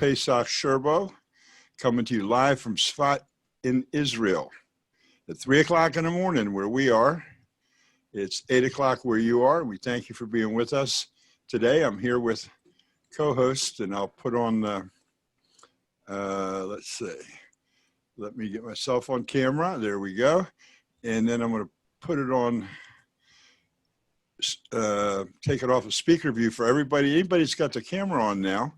Pesach Sherbow, coming to you live from Sfat in Israel at 3 o'clock in the morning where we are. It's 8 o'clock where you are. We thank you for being with us today. I'm here with co-host, and I'll put on the, let's see, let me get myself on camera. There we go. And then I'm going to put it on, take it off a speaker view for everybody. Anybody that's got the camera on now,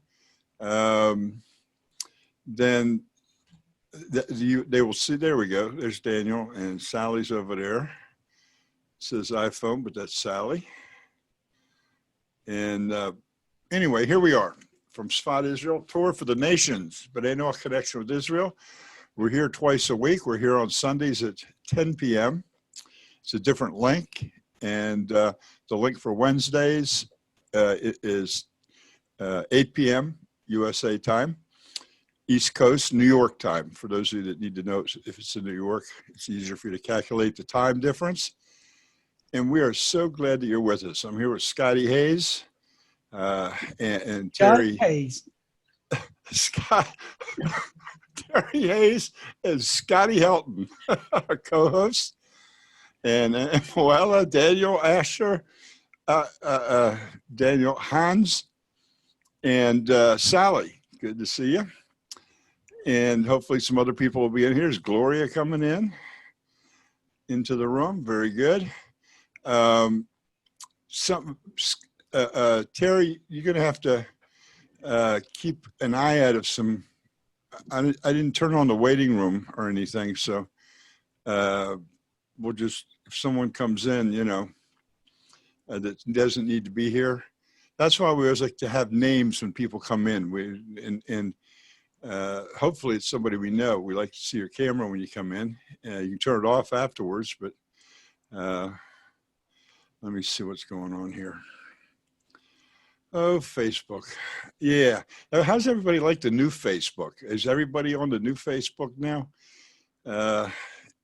then they will see. There we go. There's Daniel, and Sally's over there. It says iPhone, but that's Sally. And anyway, here we are from Sfat Israel, Torah for the Nations, but ain't no connection with Israel. We're here twice a week. We're here on Sundays at 10 p.m. It's a different link, and the link for Wednesdays is 8 p.m. USA time, East Coast, New York time. For those of you that need to know if it's in New York, it's easier for you to calculate the time difference. And we are so glad that you're with us. I'm here with Scotty Hayes and Terry Hayes. Terry Hayes and Scotty Helton, our co-hosts, and Moella, Daniel, Asher, Daniel, Hans, and Sally. Good to see you. And hopefully some other people will be in here. There's Gloria coming into the room. Very good. Terry, you're going to have to keep an eye out of some. I didn't turn on the waiting room or anything, so we'll just, if someone comes in, you know, that doesn't need to be here. That's why we always like to have names when people come in. And hopefully it's somebody we know. We like to see your camera when you come in. You can turn it off afterwards, but let me see what's going on here. Oh, Facebook. Yeah. Now, how's everybody like the new Facebook? Is everybody on the new Facebook now?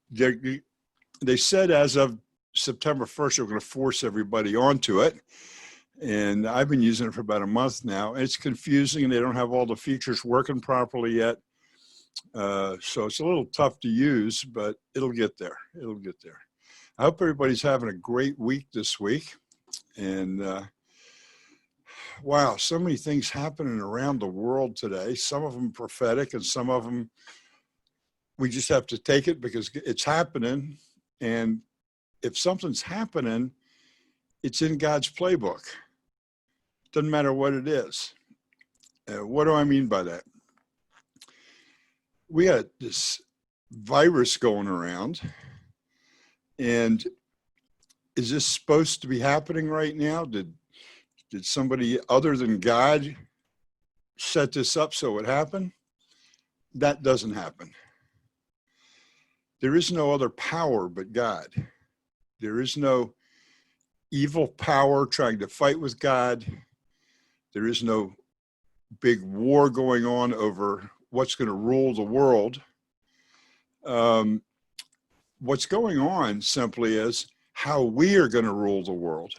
They said as of September 1st, they're going to force everybody onto it. And I've been using it for about a month now. It's confusing, and they don't have all the features working properly yet. So it's a little tough to use, but it'll get there. It'll get there. I hope everybody's having a great week this week. And wow, so many things happening around the world today. Some of them prophetic, and some of them we just have to take it because it's happening. And if something's happening, it's in God's playbook. Doesn't matter what it is. What do I mean by that? We had this virus going around, and is this supposed to be happening right now? Did somebody other than God set this up so it happened? That doesn't happen. There is no other power but God. There is no evil power trying to fight with God. There is no big war going on over what's going to rule the world. What's going on simply is how we are going to rule the world.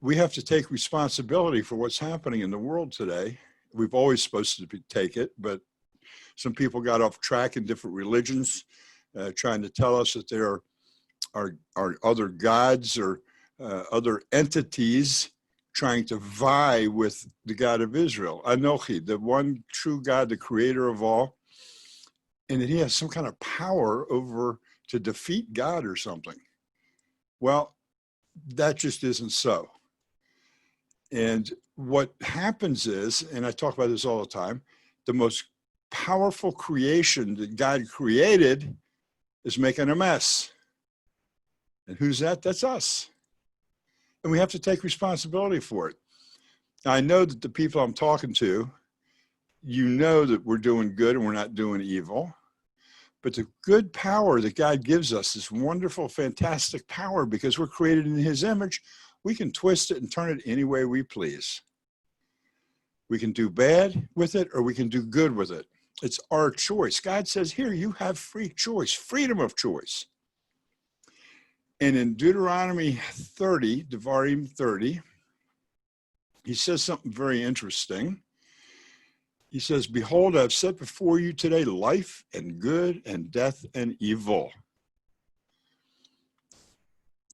We have to take responsibility for what's happening in the world today. We've always supposed to take it, but some people got off track in different religions, trying to tell us that there are other gods or other entities trying to vie with the God of Israel, Anochi, the one true God, the creator of all, and that he has some kind of power over to defeat God or something. Well, that just isn't so. And what happens is, and I talk about this all the time, the most powerful creation that God created is making a mess. And who's that? That's us. And we have to take responsibility for it. Now, I know that the people I'm talking to, you know that we're doing good and we're not doing evil. But the good power that God gives us, this wonderful, fantastic power, because we're created in his image, we can twist it and turn it any way we please. We can do bad with it or we can do good with it. It's our choice. God says, here, you have free choice, freedom of choice. And in Deuteronomy 30, Devarim 30, he says something very interesting. He says, behold, I've set before you today life and good and death and evil.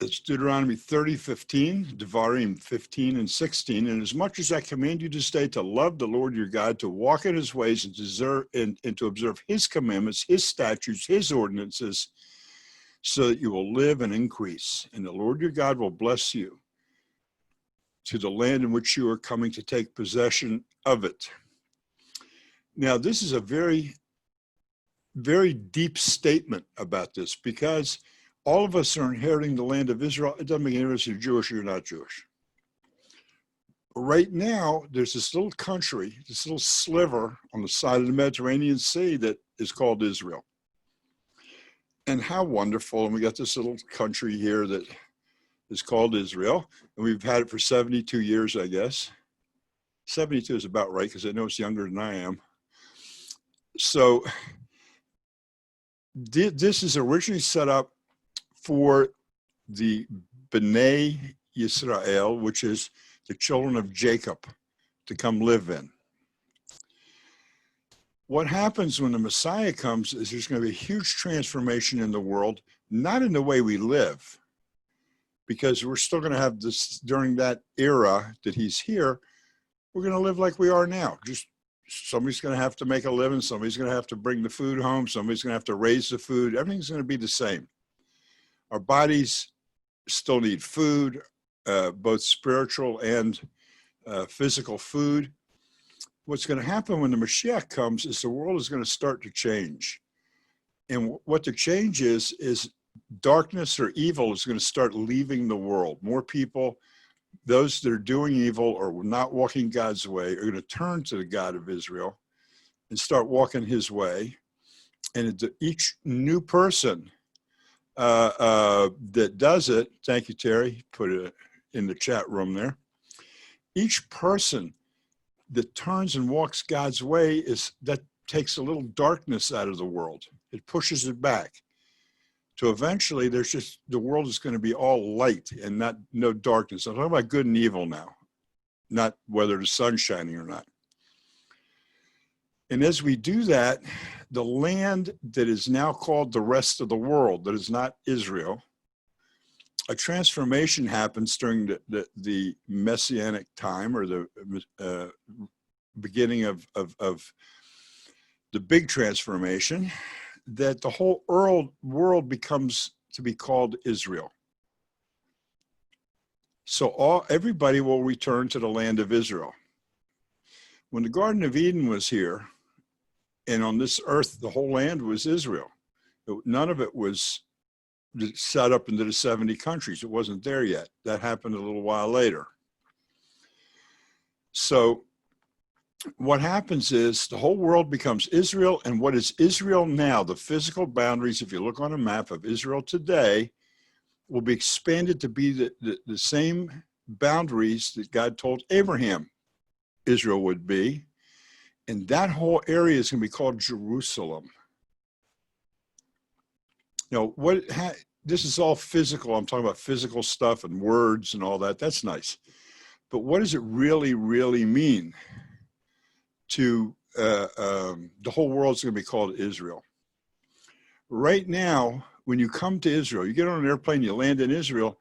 It's Deuteronomy 30:15, Devarim 15 and 16. And as much as I command you this day to love the Lord your God, to walk in his ways and to observe his commandments, his statutes, his ordinances, so that you will live and increase. And the Lord your God will bless you to the land in which you are coming to take possession of it. Now, this is a very, very deep statement about this, because all of us are inheriting the land of Israel. It doesn't make any difference if you're Jewish or you're not Jewish. Right now, there's this little country, this little sliver on the side of the Mediterranean Sea that is called Israel. And how wonderful. And we got this little country here that is called Israel. And we've had it for 72 years, I guess. 72 is about right, because I know it's younger than I am. So this is originally set up for the B'nai Yisrael, which is the children of Jacob, to come live in. What happens when the Messiah comes is there's going to be a huge transformation in the world, not in the way we live, because we're still going to have this, during that era that he's here, we're going to live like we are now. Just somebody's going to have to make a living, somebody's going to have to bring the food home, somebody's going to have to raise the food. Everything's going to be the same. Our bodies still need food, both spiritual and physical food. What's going to happen when the Mashiach comes is the world is going to start to change. And what the change is darkness or evil is going to start leaving the world. More people, those that are doing evil or not walking God's way, are going to turn to the God of Israel and start walking his way. And each new person that does it, thank you, Terry, put it in the chat room there. Each person that turns and walks God's way that takes a little darkness out of the world. It pushes it back. So eventually the world is going to be all light and no darkness. I'm talking about good and evil now, not whether the sun's shining or not. And as we do that, the land that is now called the rest of the world, that is not Israel, a transformation happens during the Messianic time, or the beginning of the big transformation, that the whole world becomes to be called Israel. So everybody will return to the land of Israel. When the Garden of Eden was here, and on this earth, the whole land was Israel. None of it was set up into the 70 countries. It wasn't there yet. That happened a little while later. So what happens is the whole world becomes Israel, and what is Israel now, the physical boundaries, if you look on a map of Israel today, will be expanded to be the same boundaries that God told Abraham Israel would be. And that whole area is going to be called Jerusalem. Now, this is all physical. I'm talking about physical stuff and words and all that. That's nice. But what does it really, really mean to the whole world's going to be called Israel? Right now, when you come to Israel, you get on an airplane, you land in Israel,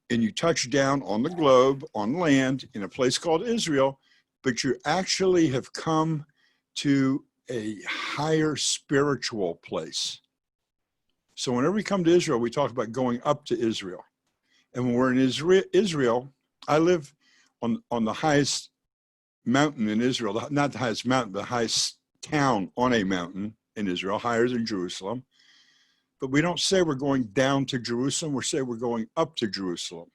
and you touch down on the globe, on land, in a place called Israel, but you actually have come to a higher spiritual place. So whenever we come to Israel, we talk about going up to Israel. And when we're in Israel, I live on the highest mountain in Israel, not the highest mountain, the highest town on a mountain in Israel, higher than Jerusalem. But we don't say we're going down to Jerusalem, we say we're going up to Jerusalem.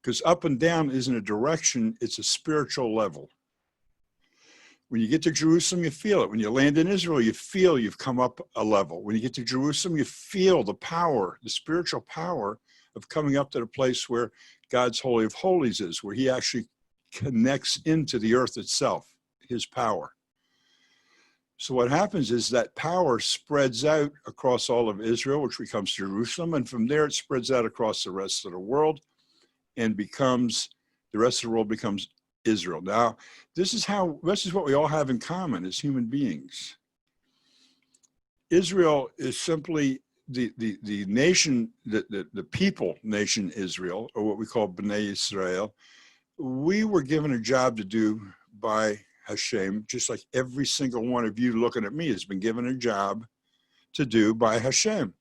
Because up and down isn't a direction, it's a spiritual level. When you get to Jerusalem, you feel it. When you land in Israel, you feel you've come up a level. When you get to Jerusalem, you feel the power, the spiritual power of coming up to the place where God's Holy of Holies is, where he actually connects into the earth itself, his power. So what happens is that power spreads out across all of Israel, which becomes Jerusalem, and from there it spreads out across the rest of the world, and the rest of the world becomes Israel. Now, this is what we all have in common as human beings. Israel is simply the nation, the people nation Israel, or what we call Bnei Israel. We were given a job to do by Hashem, just like every single one of you looking at me has been given a job to do by Hashem.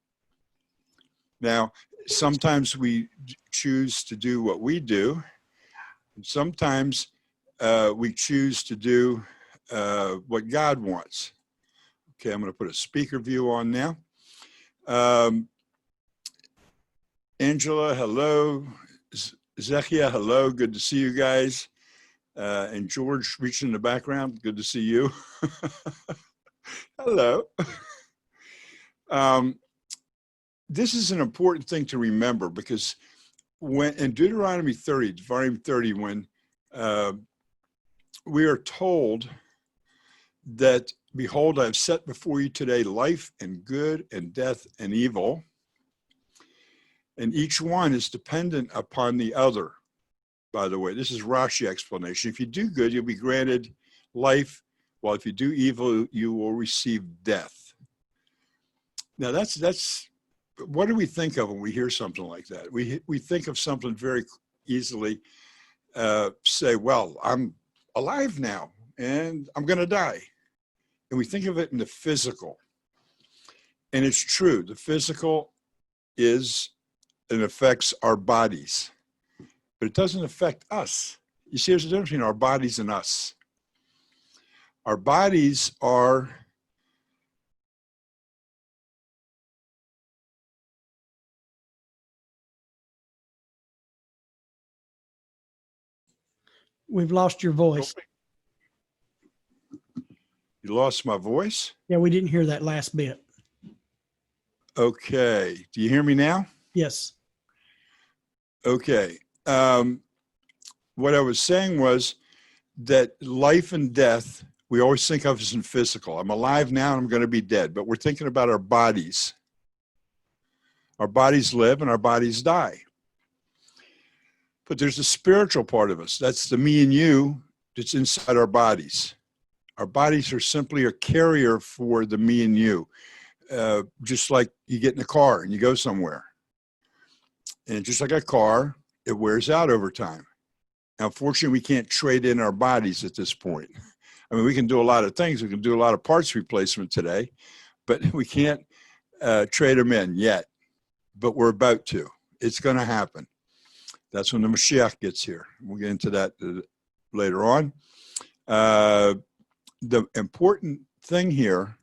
Now, sometimes we choose to do what we do, and sometimes we choose to do what God wants. Okay, I'm going to put a speaker view on now. Angela, hello. Zechia, hello. Good to see you guys. And George reaching in the background. Good to see you. Hello. This is an important thing to remember, because when in Deuteronomy 30, when we are told that, behold, I have set before you today life and good and death and evil, and each one is dependent upon the other. By the way, this is Rashi explanation. If you do good, you'll be granted life, while if you do evil, you will receive death. Now that's what do we think of when we hear something like that? We think of something very easily, say, well, I'm alive now and I'm going to die. And we think of it in the physical. And it's true. The physical is, it affects our bodies, but it doesn't affect us. You see, there's a difference between our bodies and us. Our bodies are We've lost your voice. You lost my voice? Yeah, we didn't hear that last bit. Okay. Do you hear me now? Yes. Okay. What I was saying was that life and death, we always think of as in physical. I'm alive now and I'm going to be dead, but we're thinking about our bodies. Our bodies live and our bodies die. But there's a spiritual part of us. That's the me and you that's inside our bodies. Our bodies are simply a carrier for the me and you. Just like you get in a car and you go somewhere. And just like a car, it wears out over time. Now, fortunately, we can't trade in our bodies at this point. I mean, we can do a lot of things. We can do a lot of parts replacement today, but we can't trade them in yet. But we're about to. It's going to happen. That's when the Mashiach gets here. We'll get into that later on. The important thing here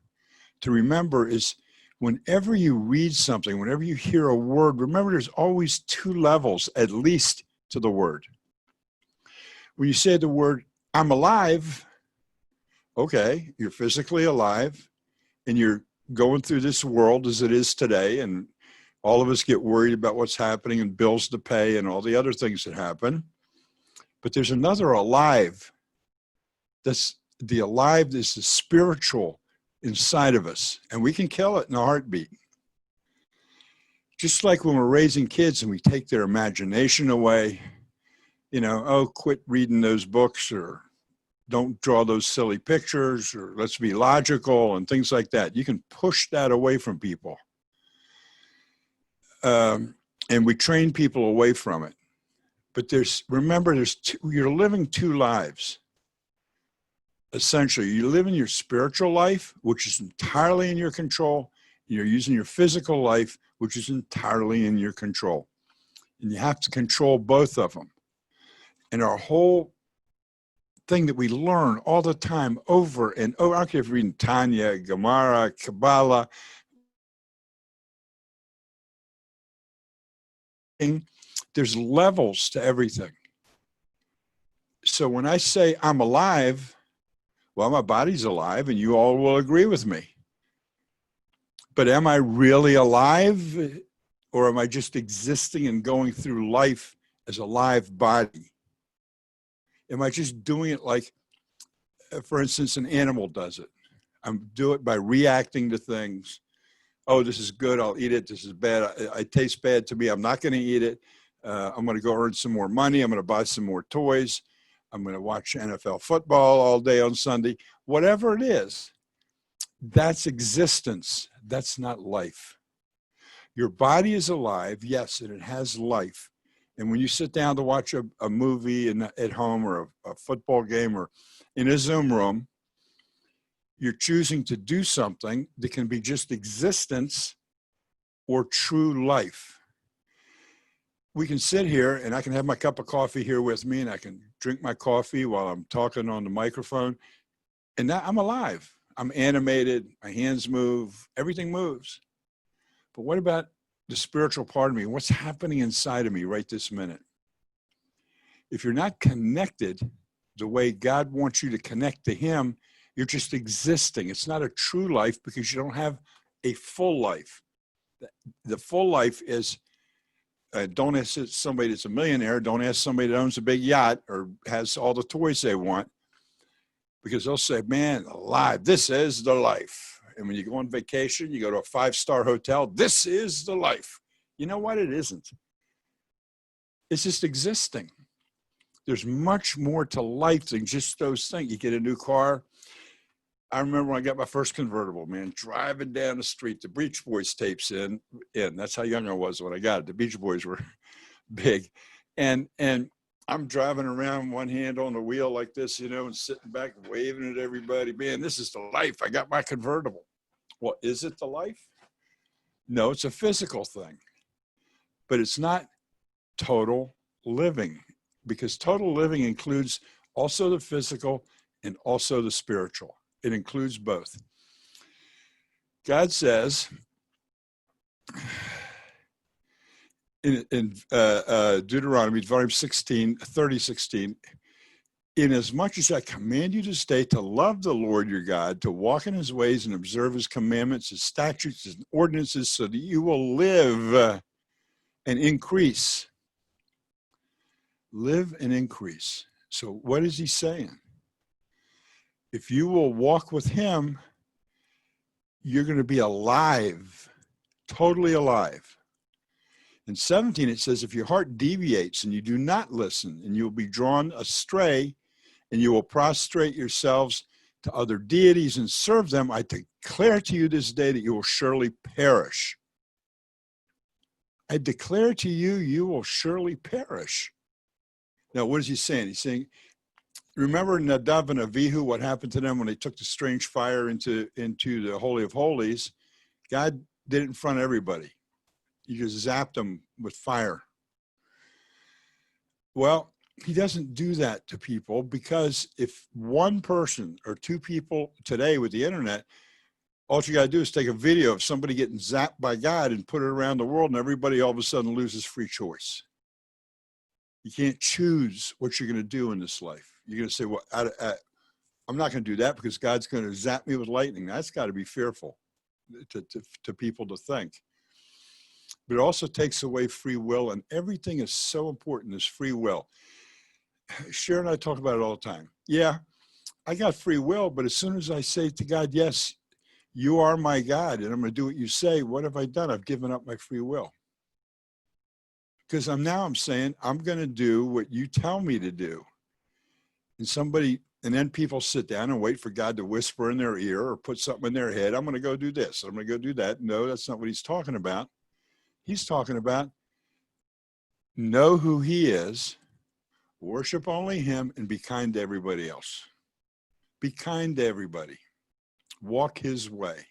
to remember is whenever you read something, whenever you hear a word, remember there's always two levels at least to the word. When you say the word, I'm alive, okay, you're physically alive and you're going through this world as it is today, and all of us get worried about what's happening and bills to pay and all the other things that happen. But there's another alive. The alive is the spiritual inside of us, and we can kill it in a heartbeat. Just like when we're raising kids and we take their imagination away, you know, oh, quit reading those books, or don't draw those silly pictures, or let's be logical and things like that. You can push that away from people. And we train people away from it. But remember, you're living two lives. Essentially, you live in your spiritual life, which is entirely in your control. You're using your physical life, which is entirely in your control. And you have to control both of them. And our whole thing that we learn all the time over and over, I don't care if you're reading Tanya, Gemara, Kabbalah, there's levels to everything. So when I say I'm alive, well, my body's alive, and you all will agree with me. But am I really alive, or am I just existing and going through life as a live body? Am I just doing it like, for instance, an animal does it? I do it by reacting to things. Oh, this is good, I'll eat it. This is bad, it tastes bad to me, I'm not going to eat it. I'm going to go earn some more money. I'm going to buy some more toys. I'm going to watch NFL football all day on Sunday. Whatever it is, that's existence. That's not life. Your body is alive, yes, and it has life. And when you sit down to watch a movie at home or a football game or in a Zoom room, you're choosing to do something that can be just existence or true life. We can sit here and I can have my cup of coffee here with me and I can drink my coffee while I'm talking on the microphone. And now I'm alive. I'm animated. My hands move. Everything moves. But what about the spiritual part of me? What's happening inside of me right this minute? If you're not connected the way God wants you to connect to him, you're just existing. It's not a true life because you don't have a full life. The full life is, don't ask somebody that's a millionaire. Don't ask somebody that owns a big yacht or has all the toys they want, because they'll say, man, alive, this is the life. And when you go on vacation, you go to a 5-star hotel, this is the life. You know what? It isn't. It's just existing. There's much more to life than just those things. You get a new car. I remember when I got my first convertible, man, driving down the street, the Beach Boys tapes in. That's how young I was when I got it. The Beach Boys were big. And I'm driving around, one hand on the wheel like this, and sitting back, waving at everybody. Man, this is the life. I got my convertible. Well, is it the life? No, it's a physical thing. But it's not total living, because total living includes also the physical and also the spiritual. It includes both. God says in Deuteronomy 30:16, inasmuch as I command you this day to love the Lord your God, to walk in his ways and observe his commandments, his statutes, and ordinances, so that you will live and increase. Live and increase. So what is he saying? If you will walk with him, you're going to be alive, totally alive. In 17, it says, if your heart deviates and you do not listen, and you will be drawn astray, and you will prostrate yourselves to other deities and serve them, I declare to you this day that you will surely perish. I declare to you, you will surely perish. Now, what is he saying? He's saying, remember Nadav and Avihu, what happened to them when they took the strange fire into the Holy of Holies? God did it in front of everybody. He just zapped them with fire. Well, he doesn't do that to people, because if one person or two people today with the internet, all you got to do is take a video of somebody getting zapped by God and put it around the world, and everybody all of a sudden loses free choice. You can't choose what you're going to do in this life. You're going to say, well, I'm not going to do that because God's going to zap me with lightning. That's got to be fearful to people to think. But it also takes away free will, and everything is so important, this free will. Sharon and I talk about it all the time. Yeah, I got free will, but as soon as I say to God, yes, you are my God, and I'm going to do what you say, what have I done? I've given up my free will. Because I'm saying, I'm going to do what you tell me to do. And then people sit down and wait for God to whisper in their ear or put something in their head. I'm going to go do this. I'm going to go do that. No, that's not what he's talking about. He's talking about know who he is, worship only him, and be kind to everybody else. Be kind to everybody. Walk his way.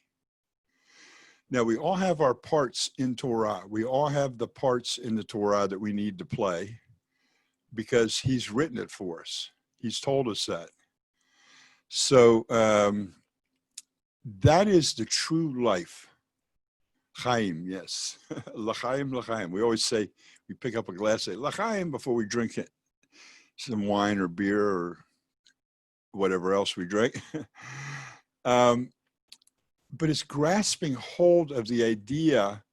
Now, we all have our parts in Torah. We all have the parts in the Torah that we need to play because he's written it for us. He's told us that. So that is the true life. Chaim, yes. L'chaim, l'chaim. We always say, we pick up a glass, say l'chaim before we drink it. Some wine or beer or whatever else we drink. But it's grasping hold of the idea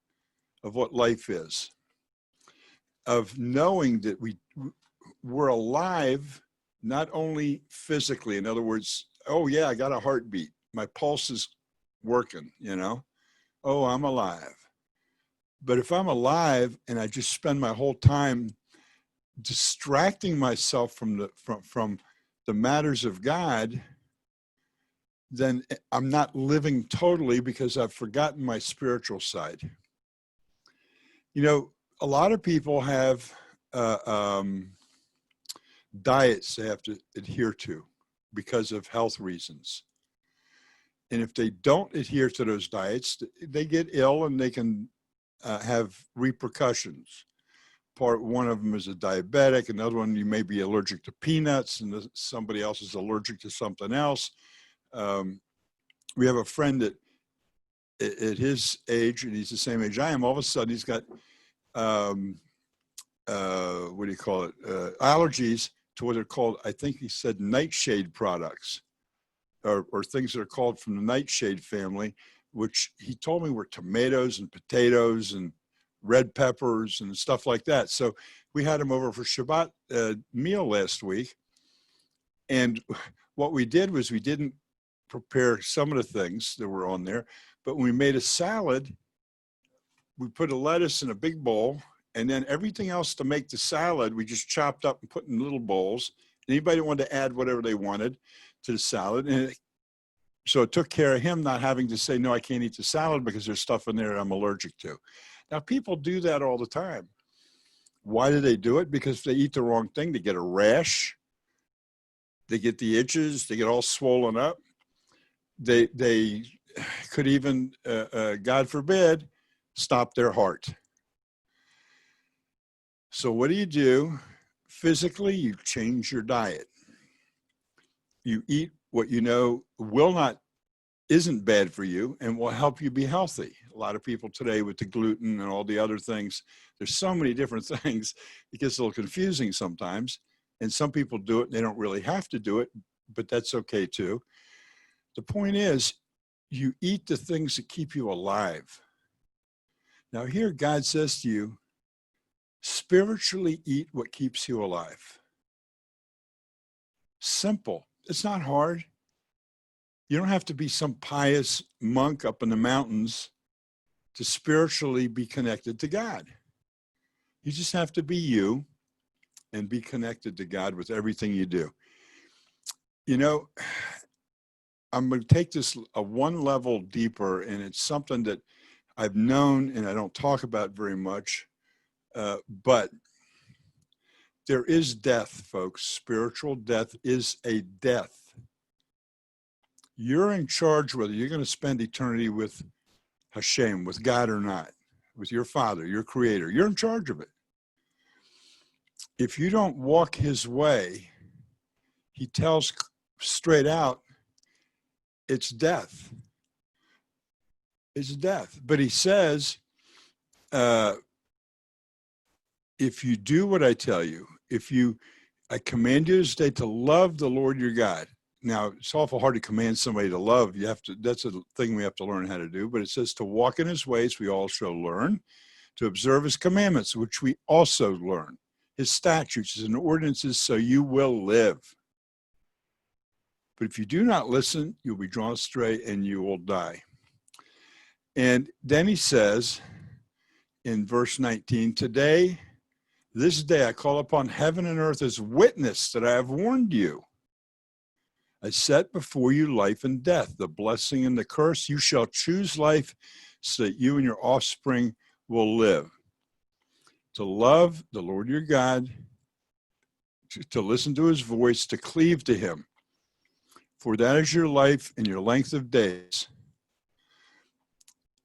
of what life is, of knowing that we're alive, not only physically. In other words, oh yeah, I got a heartbeat. My pulse is working, Oh, I'm alive. But if I'm alive and I just spend my whole time distracting myself from the matters of God, then I'm not living totally because I've forgotten my spiritual side. You know, a lot of people have diets they have to adhere to because of health reasons. And if they don't adhere to those diets, they get ill and they can have repercussions. One of them is a diabetic, another one you may be allergic to peanuts, and somebody else is allergic to something else. We have a friend that at his age, and he's the same age I am, all of a sudden he's got, what do you call it, allergies to what are called, I think he said, nightshade products, or things that are called from the nightshade family, which he told me were tomatoes and potatoes and red peppers and stuff like that. So we had him over for Shabbat meal last week. And what we did was we didn't prepare some of the things that were on there, but when we made a salad, we put a lettuce in a big bowl, and then everything else to make the salad, we just chopped up and put in little bowls. Anybody wanted to add whatever they wanted to the salad. And so it took care of him not having to say, no, I can't eat the salad because there's stuff in there I'm allergic to. Now, people do that all the time. Why do they do it? Because if they eat the wrong thing, they get a rash, they get the itches, they get all swollen up. They could even, God forbid, stop their heart. So what do? Physically, you change your diet. You eat what you know isn't bad for you and will help you be healthy. A lot of people today with the gluten and all the other things, there's so many different things, it gets a little confusing sometimes. And some people do it and they don't really have to do it, but that's okay too. The point is, you eat the things that keep you alive. Now here God says to you, spiritually eat what keeps you alive. Simple. It's not hard. You don't have to be some pious monk up in the mountains to spiritually be connected to God. You just have to be you and be connected to God with everything you do. You know, I'm going to take this one level deeper, and it's something that I've known and I don't talk about very much, but there is death, folks. Spiritual death is a death. You're in charge whether you're going to spend eternity with Hashem, with God or not, with your Father, your Creator. You're in charge of it. If you don't walk His way, He tells straight out, it's death. It's death. But He says, if you do what I tell you, I command you this day to love the Lord your God. Now, it's awful hard to command somebody to love. That's a thing we have to learn how to do. But it says to walk in His ways, we also learn. To observe His commandments, which we also learn. His statutes and ordinances, so you will live. But if you do not listen, you'll be drawn astray and you will die. And then He says in verse 19, this day I call upon heaven and earth as witness that I have warned you. I set before you life and death, the blessing and the curse. You shall choose life so that you and your offspring will live. To love the Lord your God, to listen to His voice, to cleave to Him. For that is your life and your length of days.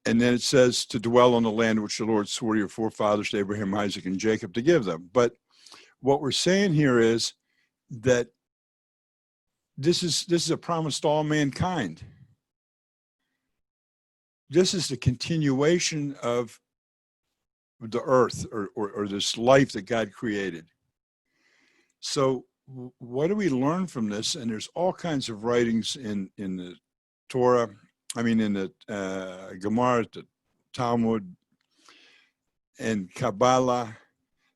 And then it says to dwell on the land which the Lord swore to your forefathers, to Abraham, Isaac, and Jacob, to give them. But what we're saying here is that this is a promise to all mankind. This is the continuation of the earth or this life that God created. So what do we learn from this? And there's all kinds of writings in the Torah, in the Gemara, the Talmud, and Kabbalah,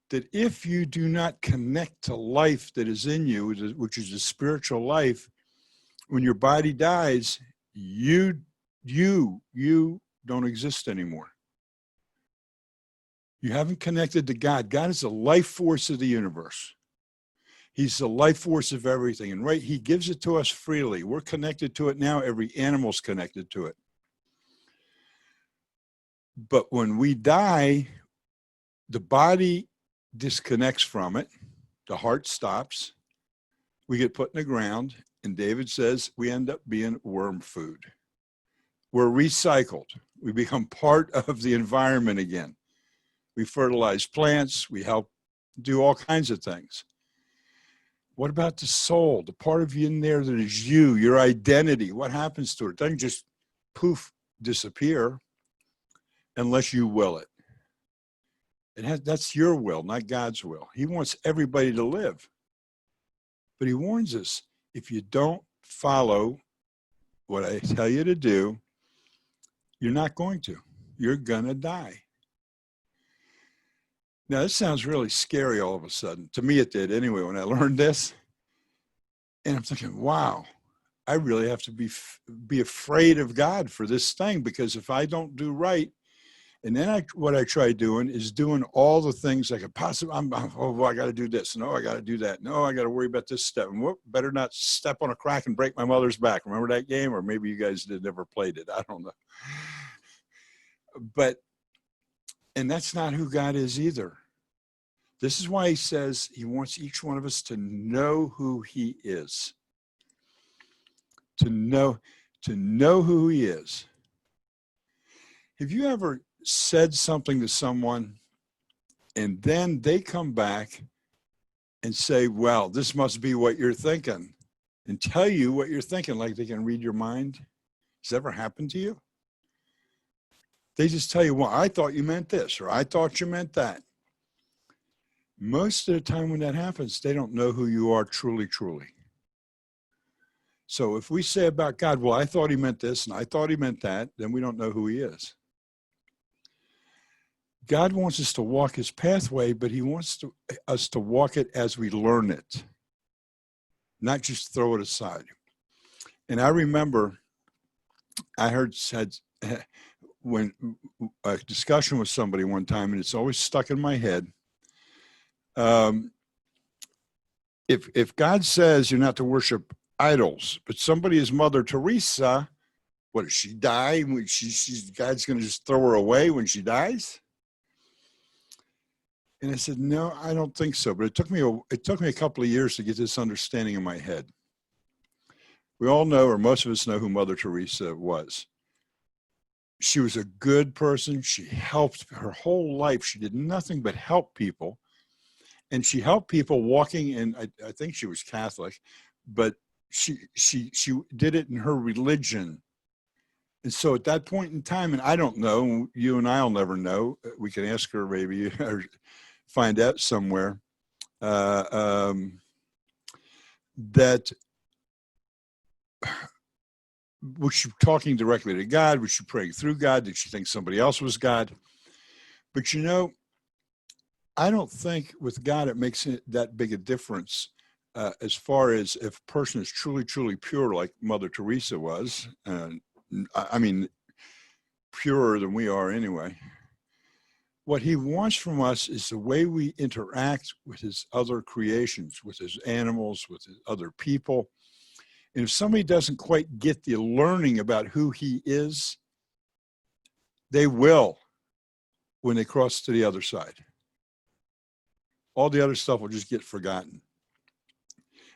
that if you do not connect to life that is in you, which is a spiritual life, when your body dies, you don't exist anymore. You haven't connected to God. God is the life force of the universe. He's the life force of everything. And right, he gives it to us freely. We're connected to it now. Every animal's connected to it. But when we die, the body disconnects from it. The heart stops. We get put in the ground. And David says we end up being worm food. We're recycled. We become part of the environment again. We fertilize plants. We help do all kinds of things. What about the soul, the part of you in there that is you, your identity? What happens to it? It doesn't just poof, disappear unless you will it. That's your will, not God's will. He wants everybody to live. But he warns us, if you don't follow what I tell you to do, you're not going to. You're going to die. Now, this sounds really scary all of a sudden. To me, it did anyway when I learned this. And I'm thinking, wow, I really have to be afraid of God for this thing, because if I don't do right, and then what I try doing is doing all the things I could possibly, oh, I got to do this. No, I got to do that. No, I got to worry about this step. And whoop, better not step on a crack and break my mother's back. Remember that game? Or maybe you guys never played it. I don't know. And that's not who God is either. This is why he says he wants each one of us to know who he is. To know who he is. Have you ever said something to someone and then they come back and say, well, this must be what you're thinking, and tell you what you're thinking, like they can read your mind? Has that ever happened to you? They just tell you, well, I thought you meant this, or I thought you meant that. Most of the time when that happens, they don't know who you are truly, truly. So if we say about God, well, I thought he meant this and I thought he meant that, then we don't know who he is. God wants us to walk his pathway, but he wants us to walk it as we learn it, not just throw it aside. And I remember I said when a discussion with somebody one time, and it's always stuck in my head. If God says you're not to worship idols, but somebody is Mother Teresa, what, does she die? God's going to just throw her away when she dies? And I said, no, I don't think so. But it took me a couple of years to get this understanding in my head. We all know, or most of us know, who Mother Teresa was. She was a good person. She helped her whole life. She did nothing but help people. And she helped people walking in, I think she was Catholic, but she did it in her religion. And so at that point in time, and I don't know, you and I'll never know, we can ask her maybe, or find out somewhere, that was she talking directly to God? Was she praying through God? Did she think somebody else was God? But you know, I don't think with God it makes that big a difference as far as if a person is truly, truly pure, like Mother Teresa was. I mean, purer than we are anyway. What he wants from us is the way we interact with his other creations, with his animals, with his other people. And if somebody doesn't quite get the learning about who he is, they will when they cross to the other side. All the other stuff will just get forgotten.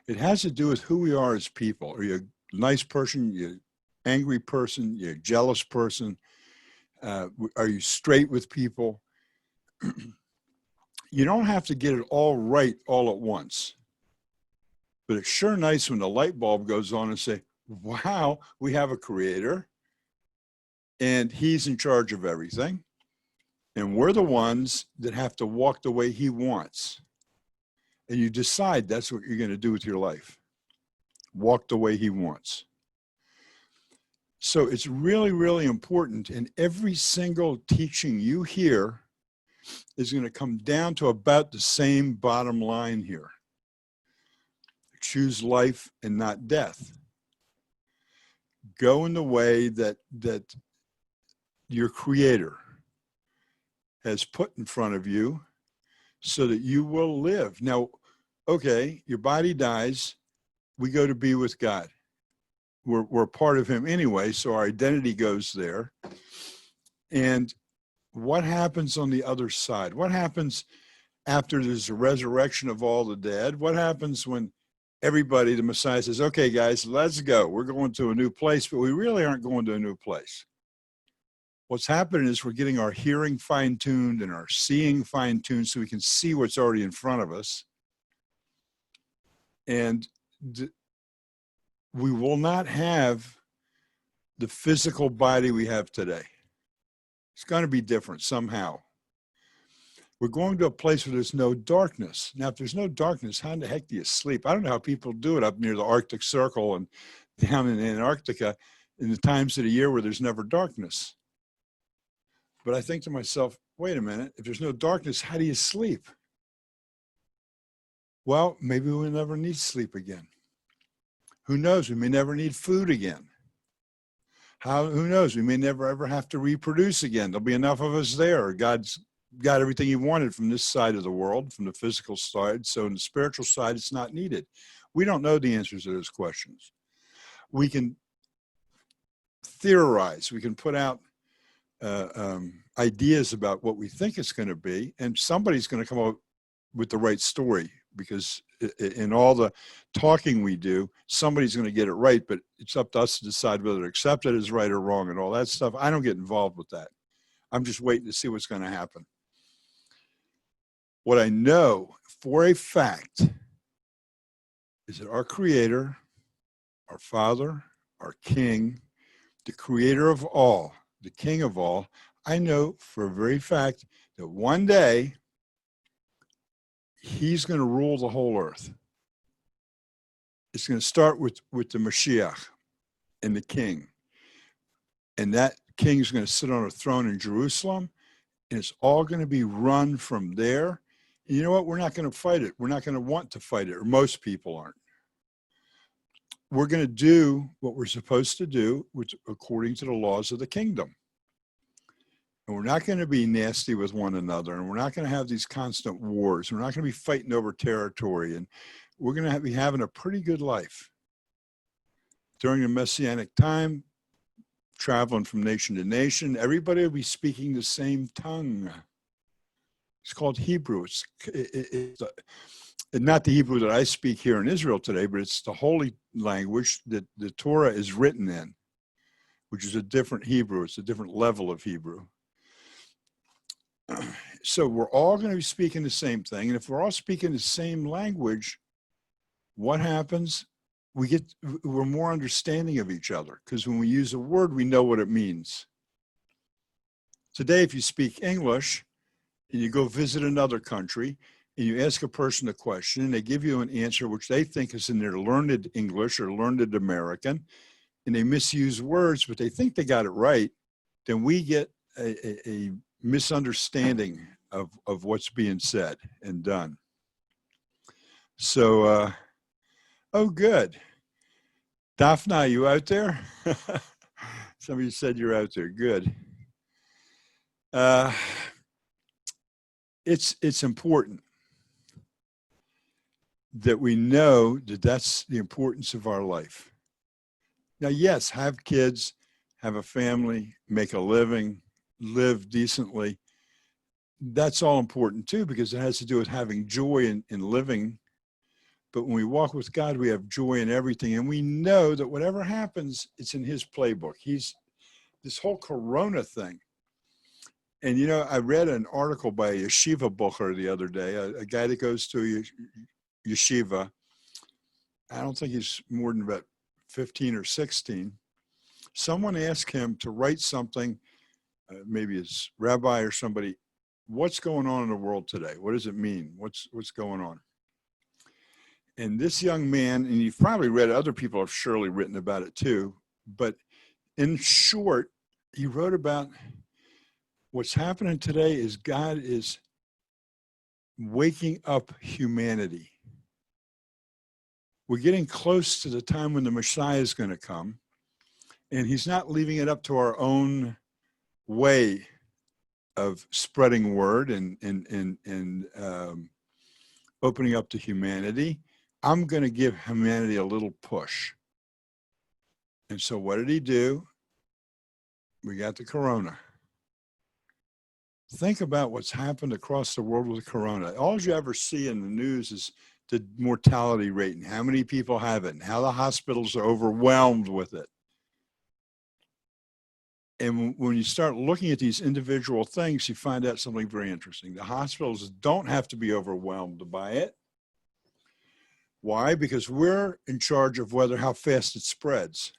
It has to do with who we are as people. Are you a nice person? You're an angry person? You're a jealous person? Are you straight with people? You don't have to get it all right all at once. But it's sure nice when the light bulb goes on and say, wow, we have a creator and he's in charge of everything. And we're the ones that have to walk the way he wants. And you decide that's what you're going to do with your life. Walk the way he wants. So it's really, really important. And every single teaching you hear is going to come down to about the same bottom line here. Choose life and not death. Go in the way that your creator has put in front of you so that you will live. Now, okay, your body dies. We go to be with God. We're part of him anyway, so our identity goes there. And what happens on the other side? What happens after there's a resurrection of all the dead? What happens when everybody, the Messiah says, okay, guys, let's go. We're going to a new place, but we really aren't going to a new place. What's happening is we're getting our hearing fine-tuned and our seeing fine-tuned so we can see what's already in front of us. And we will not have the physical body we have today. It's going to be different somehow. We're going to a place where there's no darkness. Now, if there's no darkness, how in the heck do you sleep? I don't know how people do it up near the Arctic Circle and down in Antarctica in the times of the year where there's never darkness. But I think to myself, wait a minute, if there's no darkness, how do you sleep? Well, maybe we'll never need sleep again. Who knows? We may never need food again. Who knows? We may never ever have to reproduce again. There'll be enough of us there. God's got everything he wanted from this side of the world, from the physical side. So in the spiritual side, it's not needed. We don't know the answers to those questions. We can theorize. We can put out ideas about what we think it's going to be, and somebody's going to come up with the right story, because in all the talking we do, somebody's going to get it right, but it's up to us to decide whether to accept it as right or wrong and all that stuff. I don't get involved with that. I'm just waiting to see what's going to happen. What I know for a fact is that our Creator, our Father, our King, the Creator of all, the King of all, I know for a very fact that one day he's going to rule the whole earth. It's going to start with the Mashiach and the King. And that King is going to sit on a throne in Jerusalem, and it's all going to be run from there. And you know what? We're not going to fight it. We're not going to want to fight it, or most people aren't. We're going to do what we're supposed to do, which according to the laws of the kingdom. And we're not going to be nasty with one another, and we're not going to have these constant wars. We're not going to be fighting over territory, and we're going to be having a pretty good life. During the Messianic time, traveling from nation to nation, everybody will be speaking the same tongue. It's called Hebrew. It's not the Hebrew that I speak here in Israel today, but it's the holy language that the Torah is written in, which is a different Hebrew. It's a different level of Hebrew. So we're all going to be speaking the same thing. And if we're all speaking the same language, what happens? We're more understanding of each other, because when we use a word, we know what it means. Today, if you speak English and you go visit another country and you ask a person a question and they give you an answer which they think is in their learned English or learned American, and they misuse words, but they think they got it right, then we get a misunderstanding of what's being said and done. So, oh, good. Daphne, you out there? Somebody said you're out there. Good. It's important that we know that that's the importance of our life. Now, yes, have kids, have a family, make a living, live decently. That's all important too, because it has to do with having joy in living. But when we walk with God, we have joy in everything. And we know that whatever happens, it's in his playbook. This whole Corona thing. And, you know, I read an article by a yeshiva bocher the other day, a guy that goes to yeshiva. I don't think he's more than about 15 or 16. Someone asked him to write something, maybe his rabbi or somebody, what's going on in the world today? What does it mean? What's going on? And this young man, and you've probably read, other people have surely written about it too, but in short, he wrote about what's happening today is God is waking up humanity. We're getting close to the time when the Messiah is going to come, and he's not leaving it up to our own way of spreading word and opening up to humanity, I'm going to give humanity a little push. And so what did he do? We got the corona. Think about what's happened across the world with the corona. All you ever see in the news is the mortality rate and how many people have it and how the hospitals are overwhelmed with it. And when you start looking at these individual things, you find out something very interesting. The hospitals don't have to be overwhelmed by it. Why? Because we're in charge of how fast it spreads.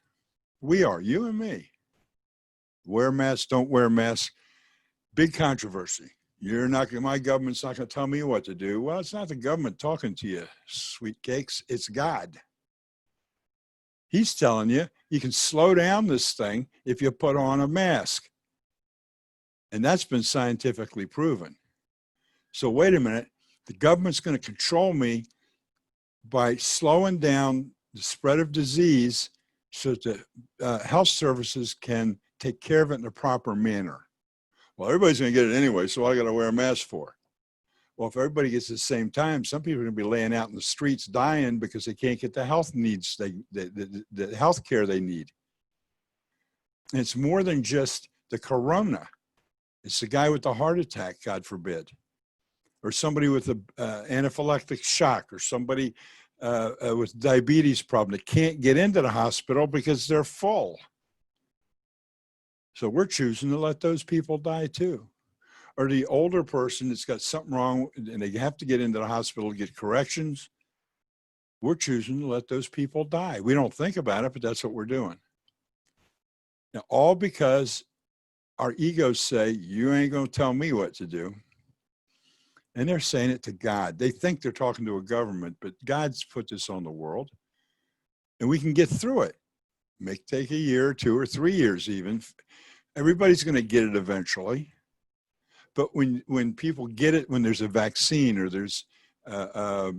We are, you and me. Wear masks, don't wear masks. Big controversy. My government's not going to tell me what to do. Well, it's not the government talking to you, sweet cakes. It's God. He's telling you, you can slow down this thing if you put on a mask. And that's been scientifically proven. So wait a minute, the government's going to control me by slowing down the spread of disease so that the health services can take care of it in a proper manner. Well, everybody's going to get it anyway, so what I got to wear a mask for? Well, if everybody gets it at the same time, some people are going to be laying out in the streets dying because they can't get the health needs, the health care they need. And it's more than just the corona. It's the guy with the heart attack, God forbid, or somebody with an anaphylactic shock, or somebody with diabetes problem that can't get into the hospital because they're full. So we're choosing to let those people die too. Or the older person that's got something wrong and they have to get into the hospital to get corrections. We're choosing to let those people die. We don't think about it, but that's what we're doing. Now, all because our egos say, you ain't going to tell me what to do. And they're saying it to God. They think they're talking to a government, but God's put this on the world. And we can get through it. It may take a year, 2 or 3 years even. Everybody's going to get it eventually. But when people get it, when there's a vaccine or there's a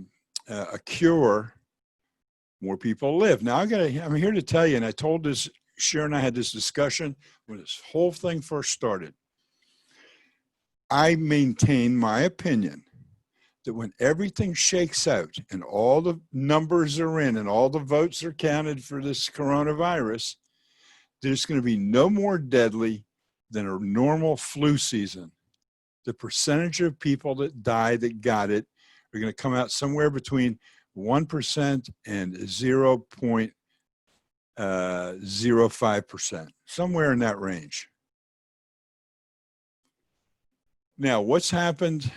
cure, more people live. Now I'm here to tell you, and I told this, Sharon and I had this discussion when this whole thing first started. I maintain my opinion that when everything shakes out and all the numbers are in and all the votes are counted for this coronavirus, there's going to be no more deadly than a normal flu season. The percentage of people that die that got it are going to come out somewhere between 1% and 0.05%, somewhere in that range. Now, what's happened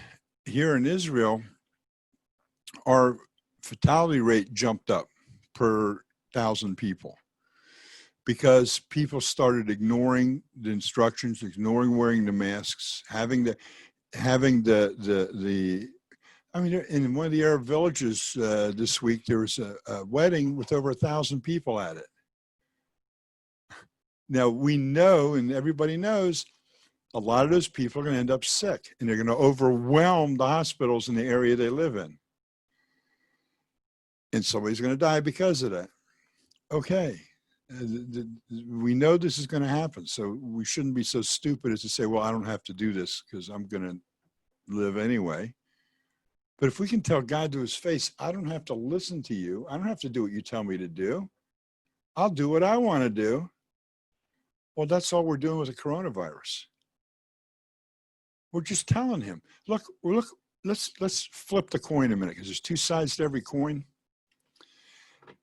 here in Israel, our fatality rate jumped up per 1,000 people because people started ignoring the instructions, ignoring wearing the masks, having the I mean, in one of the Arab villages this week, there was a wedding with over 1,000 people at it. Now, we know, and everybody knows, a lot of those people are going to end up sick, and they're going to overwhelm the hospitals in the area they live in. And somebody's going to die because of that. Okay. We know this is going to happen, so we shouldn't be so stupid as to say, well, I don't have to do this because I'm going to live anyway. But if we can tell God to his face, I don't have to listen to you. I don't have to do what you tell me to do. I'll do what I want to do. Well, that's all we're doing with the coronavirus. We're just telling him, look, let's flip the coin a minute, because there's two sides to every coin.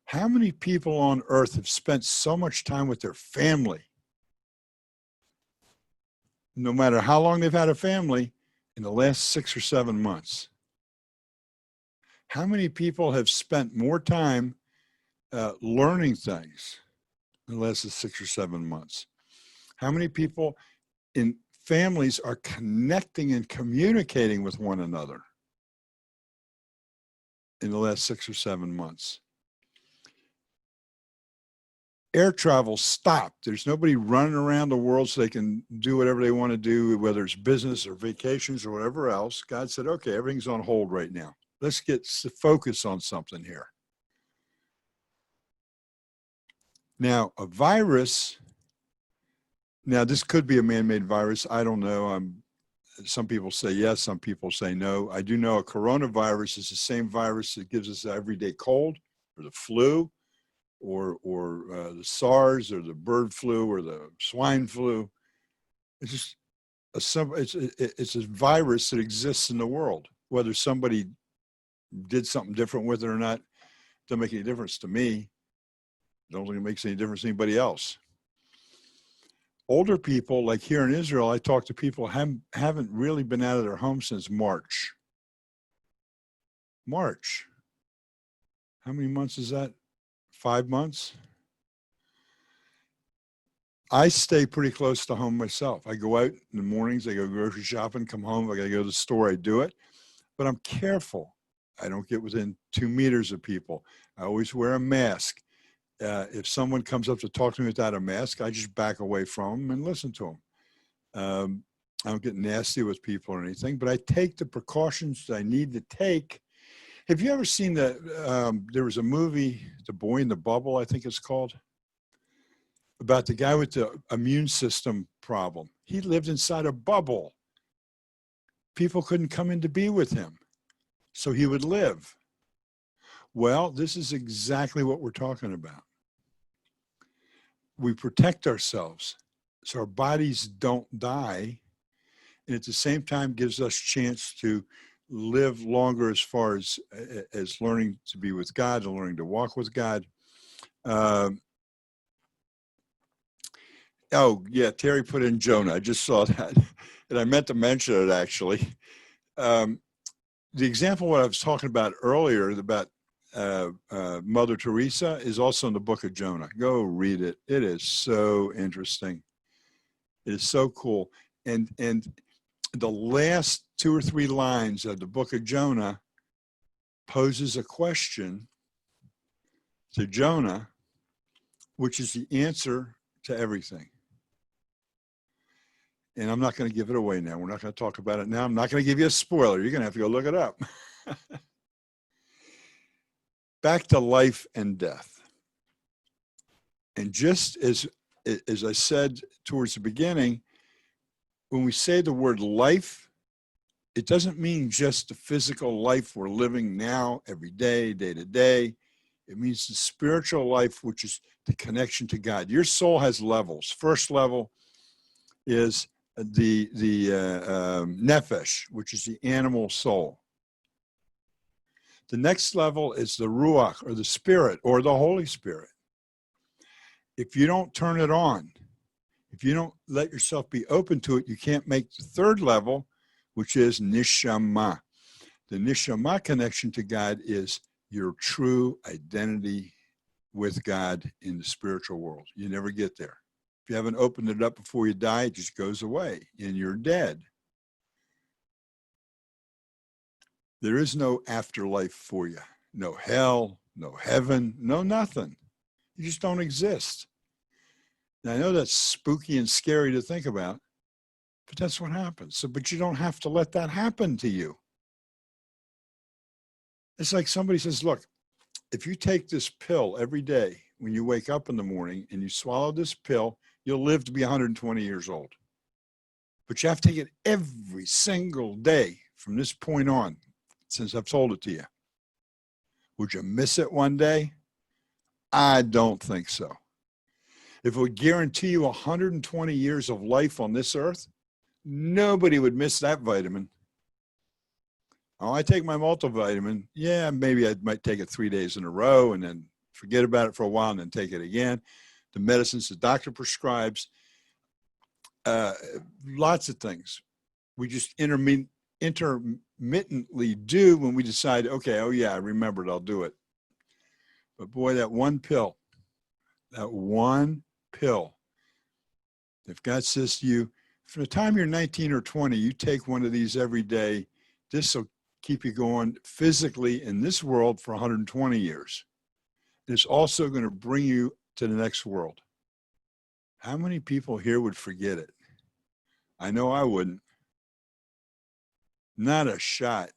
How many people on earth have spent so much time with their family, no matter how long they've had a family, in the last 6 or 7 months? How many people have spent more time learning things in the last 6 or 7 months? How many people in families are connecting and communicating with one another in the last 6 or 7 months? Air travel stopped. There's nobody running around the world so they can do whatever they want to do, whether it's business or vacations or whatever else. God said, okay, everything's on hold right now. Let's get focus on something here. Now, a virus, now this could be a man-made virus. I don't know. some people say yes, some people say no. I do know a coronavirus is the same virus that gives us the everyday cold or the flu or the SARS or the bird flu or the swine flu. It's just it's a virus that exists in the world. Whether somebody did something different with it or not, doesn't make any difference to me. I don't think it makes any difference to anybody else. Older people, like here in Israel, I talk to people who haven't really been out of their home since March. March. How many months is that? 5 months? I stay pretty close to home myself. I go out in the mornings, I go grocery shopping, come home, I gotta go to the store, I do it. But I'm careful. I don't get within 2 meters of people. I always wear a mask. If someone comes up to talk to me without a mask, I just back away from them and listen to them. I don't get nasty with people or anything, but I take the precautions that I need to take. Have you ever seen there was a movie, The Boy in the Bubble, I think it's called, about the guy with the immune system problem. He lived inside a bubble. People couldn't come in to be with him, so he would live. Well, this is exactly what we're talking about. We protect ourselves so our bodies don't die, and at the same time gives us a chance to live longer as far as learning to be with God and learning to walk with God. Oh, yeah, Terry put in Jonah. I just saw that, and I meant to mention it, actually. The example what I was talking about earlier about Mother Teresa is also in the book of Jonah. Go read it. It is so interesting. It is so cool. And the last 2 or 3 lines of the book of Jonah poses a question to Jonah, which is the answer to everything. And I'm not going to give it away now. We're not going to talk about it now. I'm not going to give you a spoiler. You're going to have to go look it up. Back to life and death. And just as I said towards the beginning, when we say the word life, it doesn't mean just the physical life we're living now, every day, day to day. It means the spiritual life, which is the connection to God. Your soul has levels. First level is the nefesh, which is the animal soul. The next level is the ruach, or the spirit, or the Holy Spirit. If you don't turn it on, if you don't let yourself be open to it, you can't make the third level, which is nishama. The nishama connection to God is your true identity with God in the spiritual world. You never get there. If you haven't opened it up before you die, it just goes away and you're dead. There is no afterlife for you. No hell, no heaven, no nothing. You just don't exist. Now, I know that's spooky and scary to think about, but that's what happens. So, but you don't have to let that happen to you. It's like somebody says, look, if you take this pill every day when you wake up in the morning and you swallow this pill, you'll live to be 120 years old. But you have to take it every single day from this point on, since I've told it to you. Would you miss it one day? I don't think so. If it would guarantee you 120 years of life on this earth, nobody would miss that vitamin. Oh, I take my multivitamin. Yeah, maybe I might take it 3 days in a row and then forget about it for a while and then take it again. The medicines the doctor prescribes, lots of things. We just intermittently do when we decide, okay, oh yeah, I remembered, I'll do it. But boy, that one pill, if God says to you, from the time you're 19 or 20, you take one of these every day, this will keep you going physically in this world for 120 years. It's also going to bring you to the next world. How many people here would forget it? I know I wouldn't. Not a shot.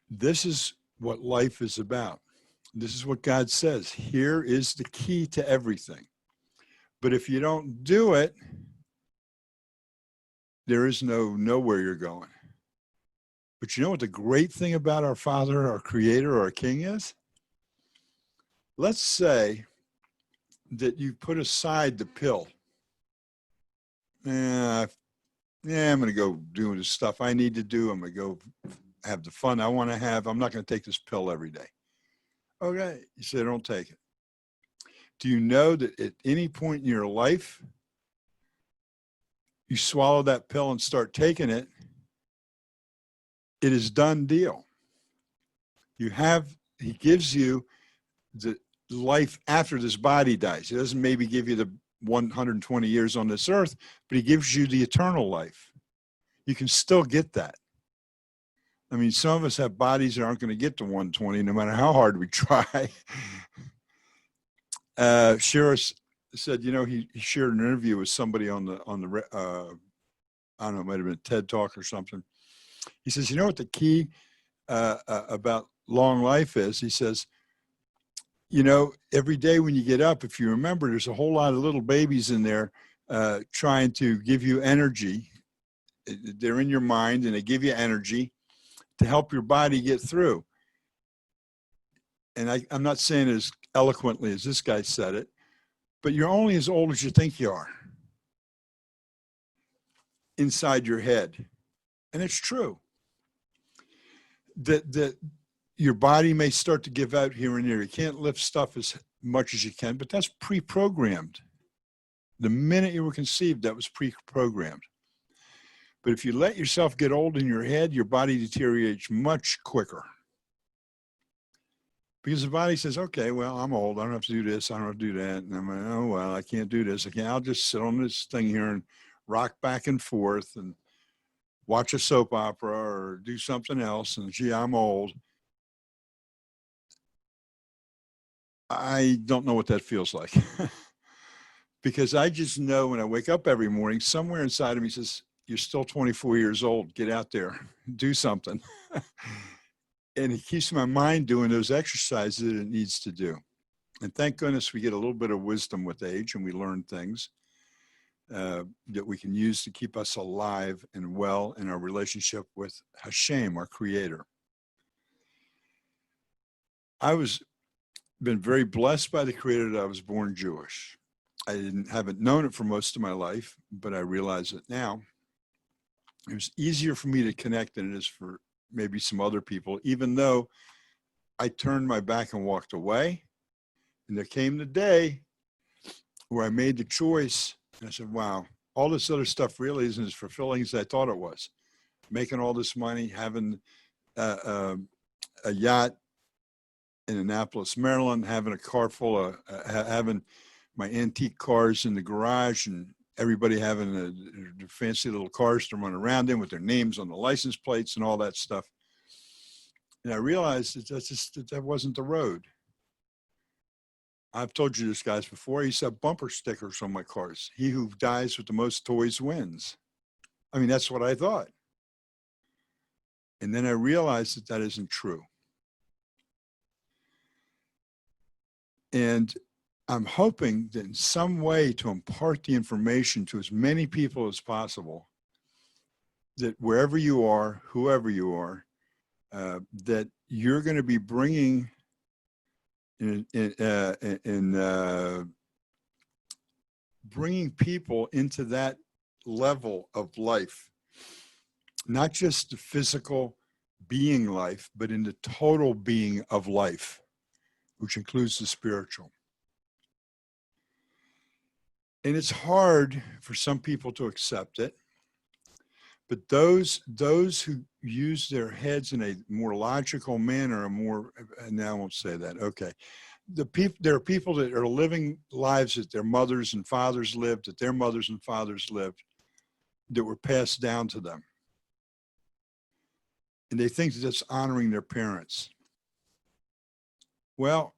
This is what life is about. This is what God says. Here is the key to everything. But if you don't do it, there is no nowhere you're going. But you know what the great thing about our Father, our Creator, our King is? Let's say that you put aside the pill. I'm going to go do the stuff I need to do. I'm going to go have the fun I want to have. I'm not going to take this pill every day. Okay, you say don't take it. Do you know that at any point in your life, you swallow that pill and start taking it, it is done deal. He gives you the life after this body dies. He doesn't maybe give you the 120 years on this earth, but he gives you the eternal life. You can still get that. I mean, some of us have bodies that aren't going to get to 120 no matter how hard we try. Sheriff said, you know, he shared an interview with somebody on the I don't know, it might have been a TED Talk or something. He says, you know what the key about long life is? He says, you know, every day when you get up, if you remember, there's a whole lot of little babies in there trying to give you energy. They're in your mind and they give you energy to help your body get through. And I'm not saying it as eloquently as this guy said it, but you're only as old as you think you are inside your head. And it's true that your body may start to give out here and there. You can't lift stuff as much as you can, but that's pre-programmed. The minute you were conceived, that was pre-programmed. But if you let yourself get old in your head, your body deteriorates much quicker. Because the body says, okay, well, I'm old. I don't have to do this. I don't have to do that. And I'm like, oh, well, I can't do this. I'll just sit on this thing here and rock back and forth and watch a soap opera or do something else. And gee, I'm old. I don't know what that feels like. Because I just know when I wake up every morning, somewhere inside of me says, you're still 24 years old. Get out there, do something. And it keeps my mind doing those exercises that it needs to do. And thank goodness we get a little bit of wisdom with age and we learn things that we can use to keep us alive and well in our relationship with Hashem, our Creator. I was been very blessed by the Creator that I was born Jewish. I haven't known it for most of my life, but I realize it now. It was easier for me to connect than it is for maybe some other people, even though I turned my back and walked away. And there came the day where I made the choice. And I said, wow, all this other stuff really isn't as fulfilling as I thought it was. Making all this money, having a yacht in Annapolis, Maryland, having a car full of, having my antique cars in the garage and everybody having the fancy little cars to run around in with their names on the license plates and all that stuff. And I realized that wasn't the road. I've told you this, guys, before. I used to have bumper stickers on my cars. He who dies with the most toys wins. I mean, that's what I thought. And then I realized that that isn't true. And I'm hoping that in some way to impart the information to as many people as possible, that wherever you are, whoever you are, that you're going to be bringing bringing people into that level of life, not just the physical being life, but in the total being of life, which includes the spiritual. And it's hard for some people to accept it, but those who use their heads in a more logical manner, and I won't say that, okay. There are people that are living lives that their mothers and fathers lived, that their mothers and fathers lived, that were passed down to them. And they think that that's honoring their parents. Well,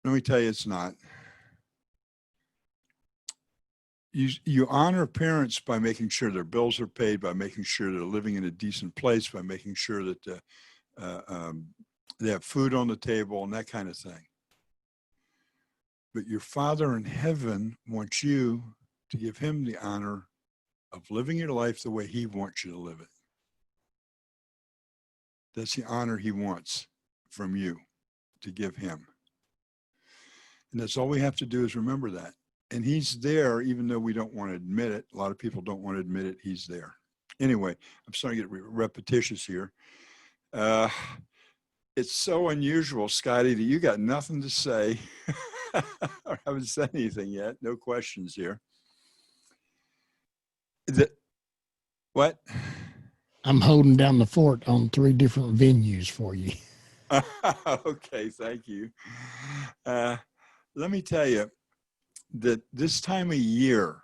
let me tell you, it's not. You honor parents by making sure their bills are paid, by making sure they're living in a decent place, by making sure that they have food on the table and that kind of thing. But your Father in heaven wants you to give him the honor of living your life the way he wants you to live it. That's the honor he wants from you to give him. And that's all we have to do is remember that. And he's there, even though we don't want to admit it. A lot of people don't want to admit it. He's there. Anyway, I'm starting to get repetitious here. It's so unusual, Scotty, that you got nothing to say. I haven't said anything yet. No questions here. What? I'm holding down the fort on 3 different venues for you. Okay, thank you. Let me tell you that this time of year,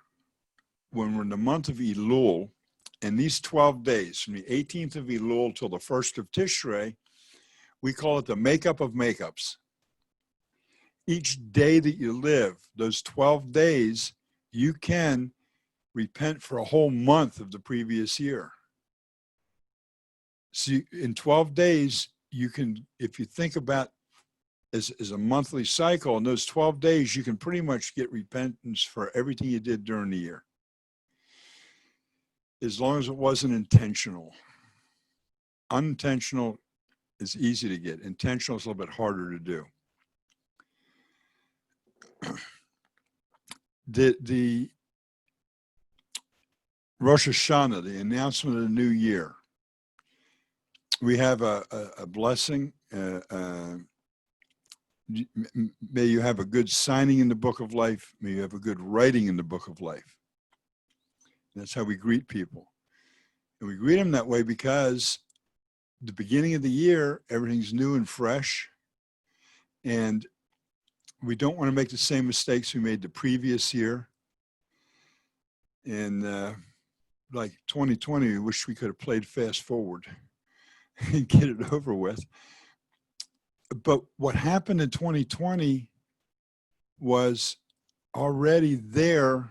when we're in the month of Elul, and these 12 days, from the 18th of Elul till the 1st of Tishrei, we call it the makeup of makeups. Each day that you live, those 12 days, you can repent for a whole month of the previous year. So in 12 days, you can, if you think about as a monthly cycle, in those 12 days, you can pretty much get repentance for everything you did during the year, as long as it wasn't intentional. Unintentional is easy to get. Intentional is a little bit harder to do. The Rosh Hashanah, the announcement of the new year, we have a blessing. May you have a good signing in the book of life. May you have a good writing in the book of life. That's how we greet people. And we greet them that way because the beginning of the year, everything's new and fresh. And we don't want to make the same mistakes we made the previous year. And like 2020, we wish we could have played fast forward and get it over with. But what happened in 2020 was already there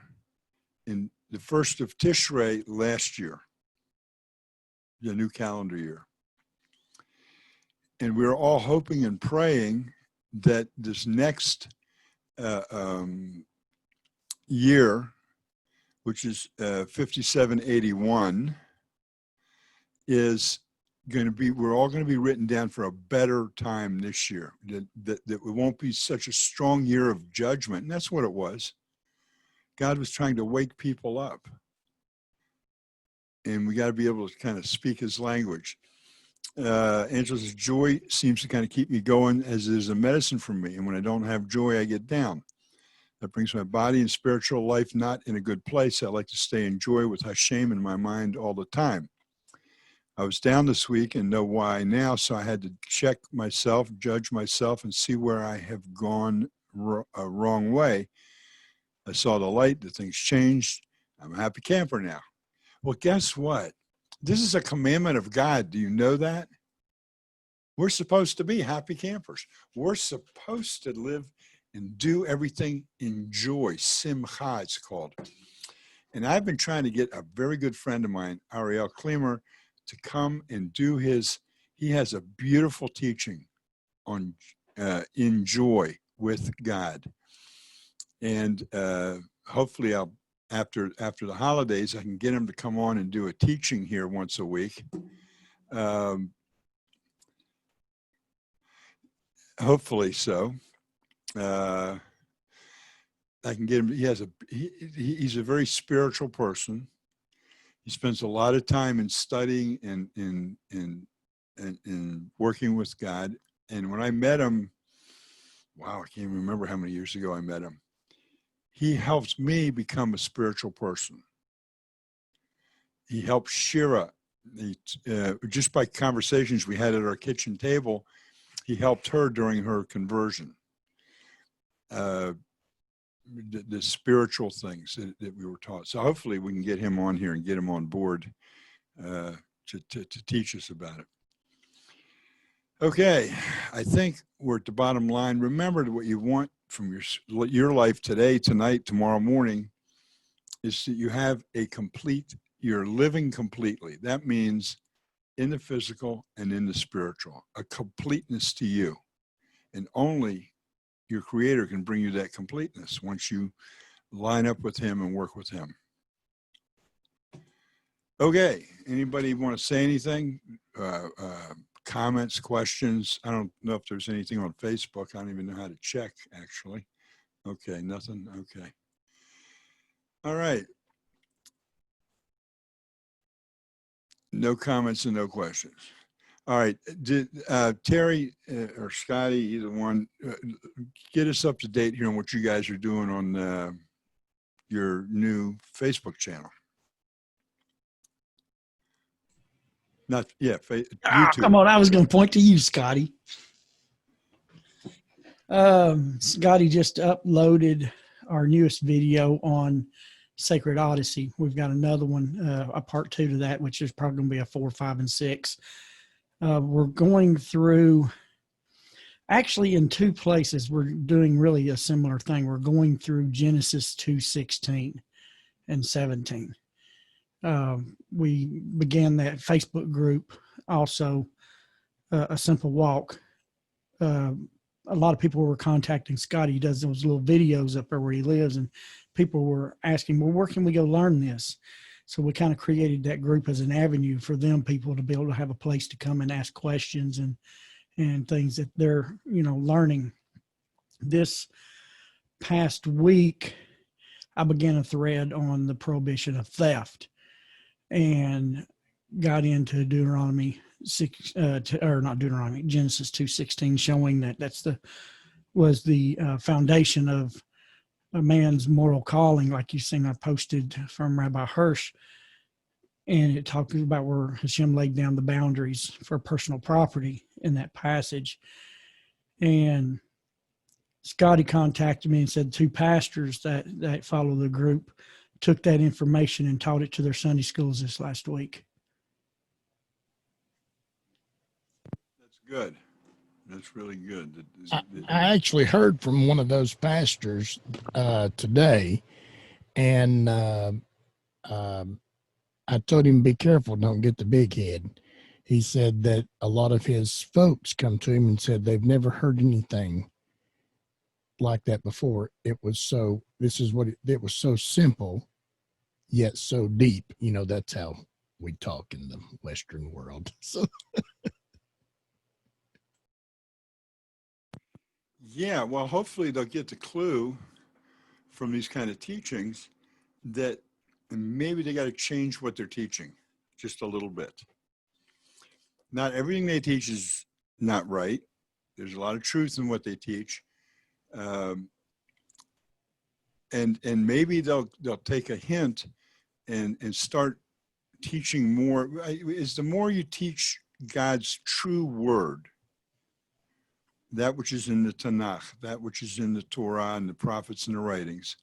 in the 1st of Tishrei last year, the new calendar year. And we were all hoping and praying that this next year, which is 5781, is going to be, we're all going to be written down for a better time this year, that it won't be such a strong year of judgment. And that's what it was. God was trying to wake people up. And we got to be able to kind of speak his language. Angela's joy seems to kind of keep me going as is a medicine for me. And when I don't have joy, I get down. That brings my body and spiritual life not in a good place. I like to stay in joy with Hashem in my mind all the time. I was down this week and know why now, so I had to check myself, judge myself, and see where I have gone a wrong way. I saw the light, the things changed. I'm a happy camper now. Well, guess what? This is a commandment of God. Do you know that? We're supposed to be happy campers. We're supposed to live and do everything in joy. Simcha, it's called. And I've been trying to get a very good friend of mine, Ariel Klemer, to come and do he has a beautiful teaching on in joy with God. And hopefully after the holidays, I can get him to come on and do a teaching here once a week. Hopefully so. I can get him. He's a very spiritual person. He spends a lot of time in studying and working with God. And when I met him, wow, I can't even remember how many years ago I met him. He helps me become a spiritual person. He helped Shira. Just by conversations we had at our kitchen table, he helped her during her conversion. The spiritual things that we were taught. So hopefully we can get him on here and get him on board to teach us about it. Okay, I think we're at the bottom line. Remember that what you want from your life today, tonight, tomorrow morning is that you have you're living completely. That means in the physical and in the spiritual, a completeness to you. And only your Creator can bring you that completeness once you line up with him and work with him. Okay, anybody want to say anything? Comments, questions? I don't know if there's anything on Facebook. I don't even know how to check, actually. Okay, nothing. Okay. All right. No comments and no questions. All right. Did Terry or Scotty, either one, get us up to date here on what you guys are doing on your new Facebook channel? Not, yeah, YouTube. Come on. I was going to point to you, Scotty. Scotty just uploaded our newest video on Sacred Odyssey. We've got another one, a part 2 to that, which is probably going to be a 4, 5, and 6. We're going through, actually in 2 places, we're doing really a similar thing. We're going through Genesis 2:16 and 17. We began that Facebook group, also a simple walk. A lot of people were contacting Scotty. He does those little videos up there where he lives, and people were asking, well, where can we go learn this? So we kind of created that group as an avenue for them people to be able to have a place to come and ask questions and things that they're, learning. This past week, I began a thread on the prohibition of theft and got into Deuteronomy 6, or not Deuteronomy, Genesis 2:16, showing that was the foundation of a man's moral calling. Like you've seen, I posted from Rabbi Hirsch, and it talks about where Hashem laid down the boundaries for personal property in that passage. And Scotty contacted me and said 2 pastors that follow the group took that information and taught it to their Sunday schools this last week. That's good. That's really good. I actually heard from one of those pastors today, and I told him, be careful, don't get the big head. He said that a lot of his folks come to him and said they've never heard anything like that before. It was so simple, yet so deep. That's how we talk in the Western world. So. Yeah, well, hopefully they'll get the clue from these kind of teachings that maybe they got to change what they're teaching just a little bit. Not everything they teach is not right. There's a lot of truth in what they teach. And maybe they'll take a hint and start teaching more. Is the more you teach God's true word, that which is in the Tanakh, that which is in the Torah and the prophets and the writings,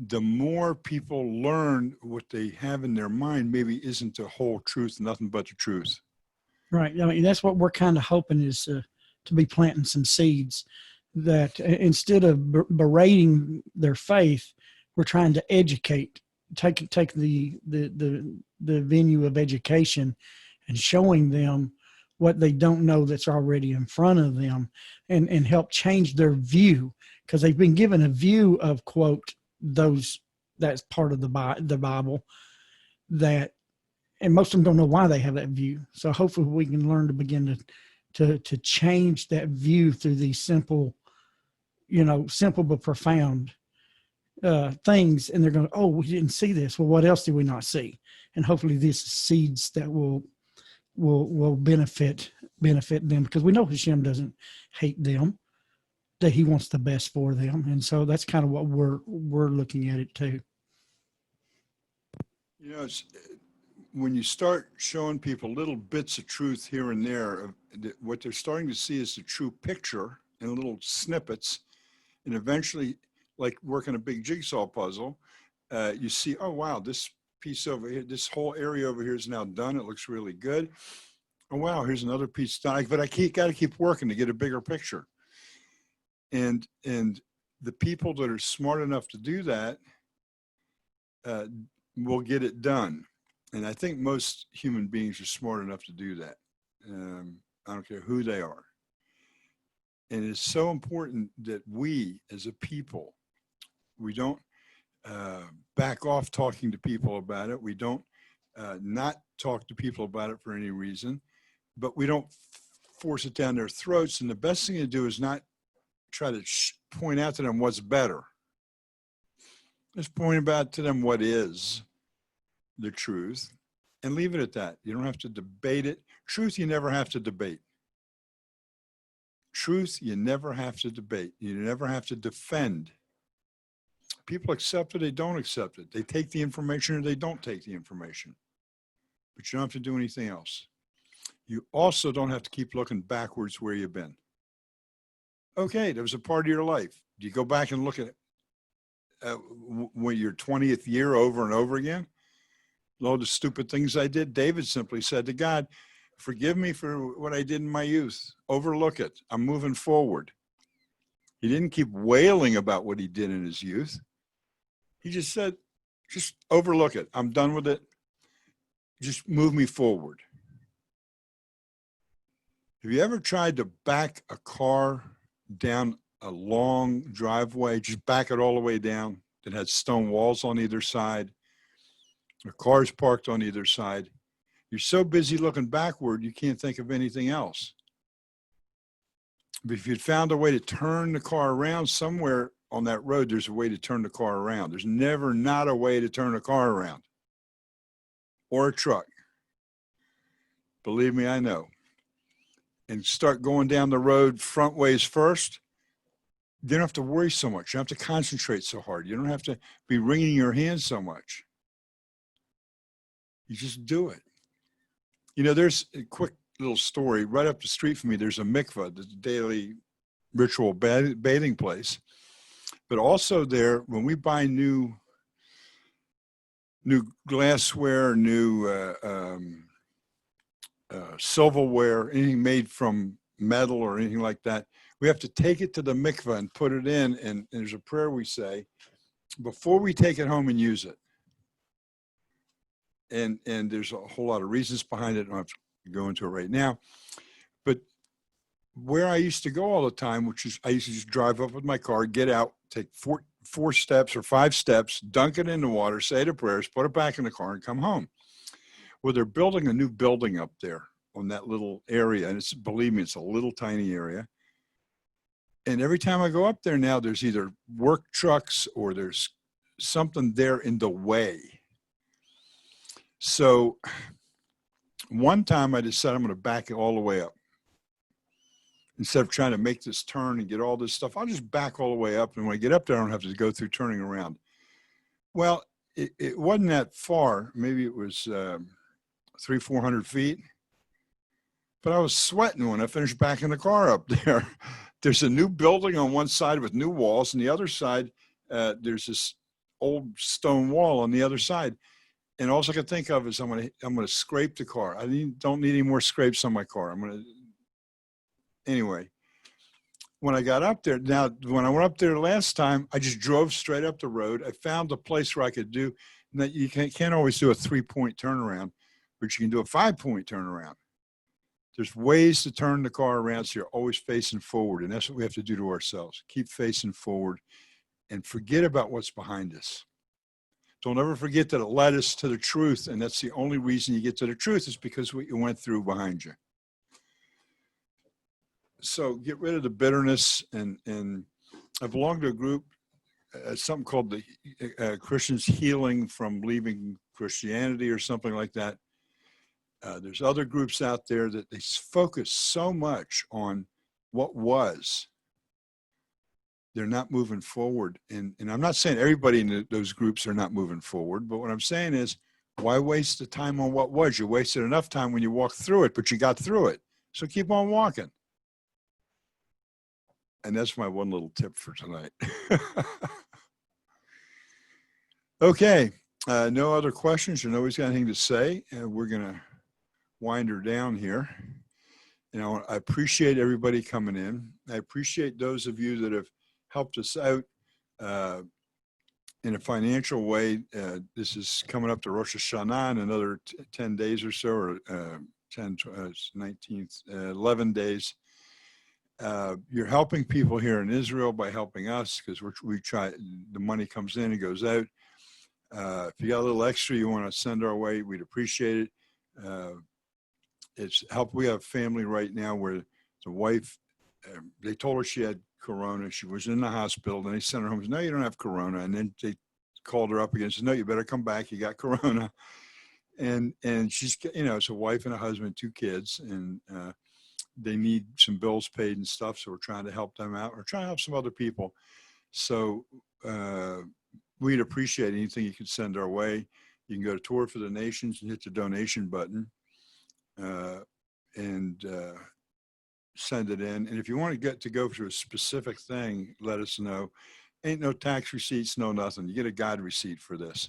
the more people learn what they have in their mind maybe isn't the whole truth, nothing but the truth. Right. I mean, that's what we're kind of hoping is to be planting some seeds that instead of berating their faith, we're trying to educate, take the venue of education and showing them what they don't know that's already in front of them, and help change their view, because they've been given a view of, quote, that's part of the Bible, that, and most of them don't know why they have that view. So hopefully we can learn to begin to change that view through these simple but profound things. And they're going, oh, we didn't see this. Well, what else did we not see? And hopefully this is seeds that will benefit them, because we know Hashem doesn't hate them, that he wants the best for them. And so that's kind of what we're looking at it too. It's, when you start showing people little bits of truth here and there, what they're starting to see is the true picture in little snippets. And eventually, like working a big jigsaw puzzle, you see, oh, wow, this piece over here, this whole area over here is now done. It looks really good. Oh, wow, here's another piece done. But I got to keep working to get a bigger picture. And the people that are smart enough to do that will get it done. And I think most human beings are smart enough to do that. I don't care who they are. And it's so important that we, as a people, we don't back off talking to people about it. We don't not talk to people about it for any reason, but we don't force it down their throats. And the best thing to do is not try to point out to them what's better. Just point out to them what is the truth and leave it at that. You don't have to debate it. Truth, you never have to debate. Truth, you never have to debate. You never have to defend. People accept it, they don't accept it. They take the information or they don't take the information. But you don't have to do anything else. You also don't have to keep looking backwards where you've been. Okay, there was a part of your life. Do you go back and look at when your 20th year over and over again? All the stupid things I did. David simply said to God, forgive me for what I did in my youth. Overlook it. I'm moving forward. He didn't keep wailing about what he did in his youth. He just said, just overlook it. I'm done with it. Just move me forward. Have you ever tried to back a car down a long driveway, just back it all the way down that had stone walls on either side, or cars parked on either side? You're so busy looking backward, you can't think of anything else. But if you'd found a way to turn the car around somewhere on that road, there's a way to turn the car around. There's never not a way to turn a car around or a truck. Believe me, I know. And start going down the road front ways first. You don't have to worry so much. You don't have to concentrate so hard. You don't have to be wringing your hands so much. You just do it. You know, there's a quick little story. Right up the street from me, there's a mikveh, the daily ritual bathing place. But also there, when we buy new glassware, new silverware, anything made from metal or anything like that, we have to take it to the mikveh and put it in. And there's a prayer we say before we take it home and use it. And there's a whole lot of reasons behind it. I don't have to go into it right now. But where I used to go all the time, which is I used to just drive up with my car, get out, take four steps or 5 steps, dunk it in the water, say the prayers, put it back in the car and come home. Well, they're building a new building up there on that little area. And believe me, it's a little tiny area. And every time I go up there now, there's either work trucks or there's something there in the way. So one time I decided I'm going to back it all the way up. Instead of trying to make this turn and get all this stuff, I'll just back all the way up. And when I get up there, I don't have to go through turning around. Well, it wasn't that far. Maybe it was 300-400 feet. But I was sweating when I finished backing the car up there. There's a new building on one side with new walls, and the other side, there's this old stone wall on the other side. And all I could think of is I'm going to scrape the car. I don't need any more scrapes on my car. Anyway, when I got up there, now when I went up there last time, I just drove straight up the road. I found a place where I could do, that you can't always do a 3-point turnaround, but you can do a 5-point turnaround. There's ways to turn the car around so you're always facing forward. And that's what we have to do to ourselves. Keep facing forward and forget about what's behind us. Don't ever forget that it led us to the truth. And that's the only reason you get to the truth is because what you went through behind you. So get rid of the bitterness. And I belong to a group, something called the Christians Healing from Leaving Christianity or something like that. There's other groups out there that they focus so much on what was. They're not moving forward. And I'm not saying everybody in those groups are not moving forward, but what I'm saying is, why waste the time on what was? You wasted enough time when you walked through it, but you got through it. So keep on walking. And that's my one little tip for tonight. Okay. No other questions or nobody's got anything to say. We're going to wind her down here. You know, I appreciate everybody coming in. I appreciate those of you that have helped us out in a financial way. This is coming up to Rosh Hashanah in another 10 days or so, or 11 days. You're helping people here in Israel by helping us because we try, the money comes in and goes out. If you got a little extra you want to send our way, we'd appreciate it. It's help. We have family right now where the wife, they told her she had corona. She was in the hospital. Then they sent her home. Said, no, you don't have corona. And then they called her up again. Said, no, you better come back. You got corona. And she's, it's a wife and a husband, 2 kids, and they need some bills paid and stuff. So we're trying to help them out. We're trying to help some other people. So we'd appreciate anything you can send our way. You can go to Torah for the Nations and hit the donation button and send it in. And if you want to go to a specific thing, let us know. Ain't no tax receipts, no nothing. You get a God receipt for this.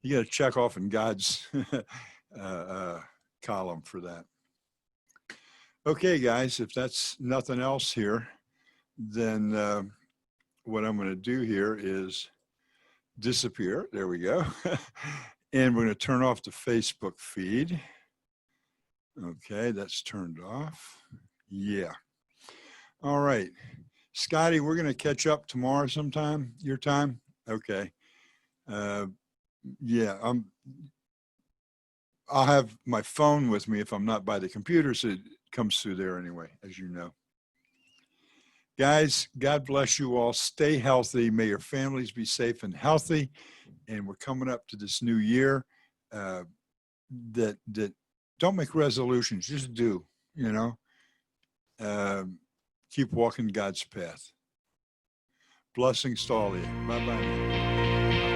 You got to check off in God's column for that. Okay, guys, if that's nothing else here, then what I'm going to do here is disappear. There we go. And we're going to turn off the Facebook feed. Okay, that's turned off. Yeah. All right. Scotty, we're going to catch up tomorrow sometime, your time? Okay. Yeah, I'll have my phone with me if I'm not by the computer, so it comes through there anyway, as you know. Guys, God bless you all. Stay healthy. May your families be safe and healthy. And we're coming up to this new year. That don't make resolutions, just do, keep walking God's path. Blessings to all of you. Bye-bye now.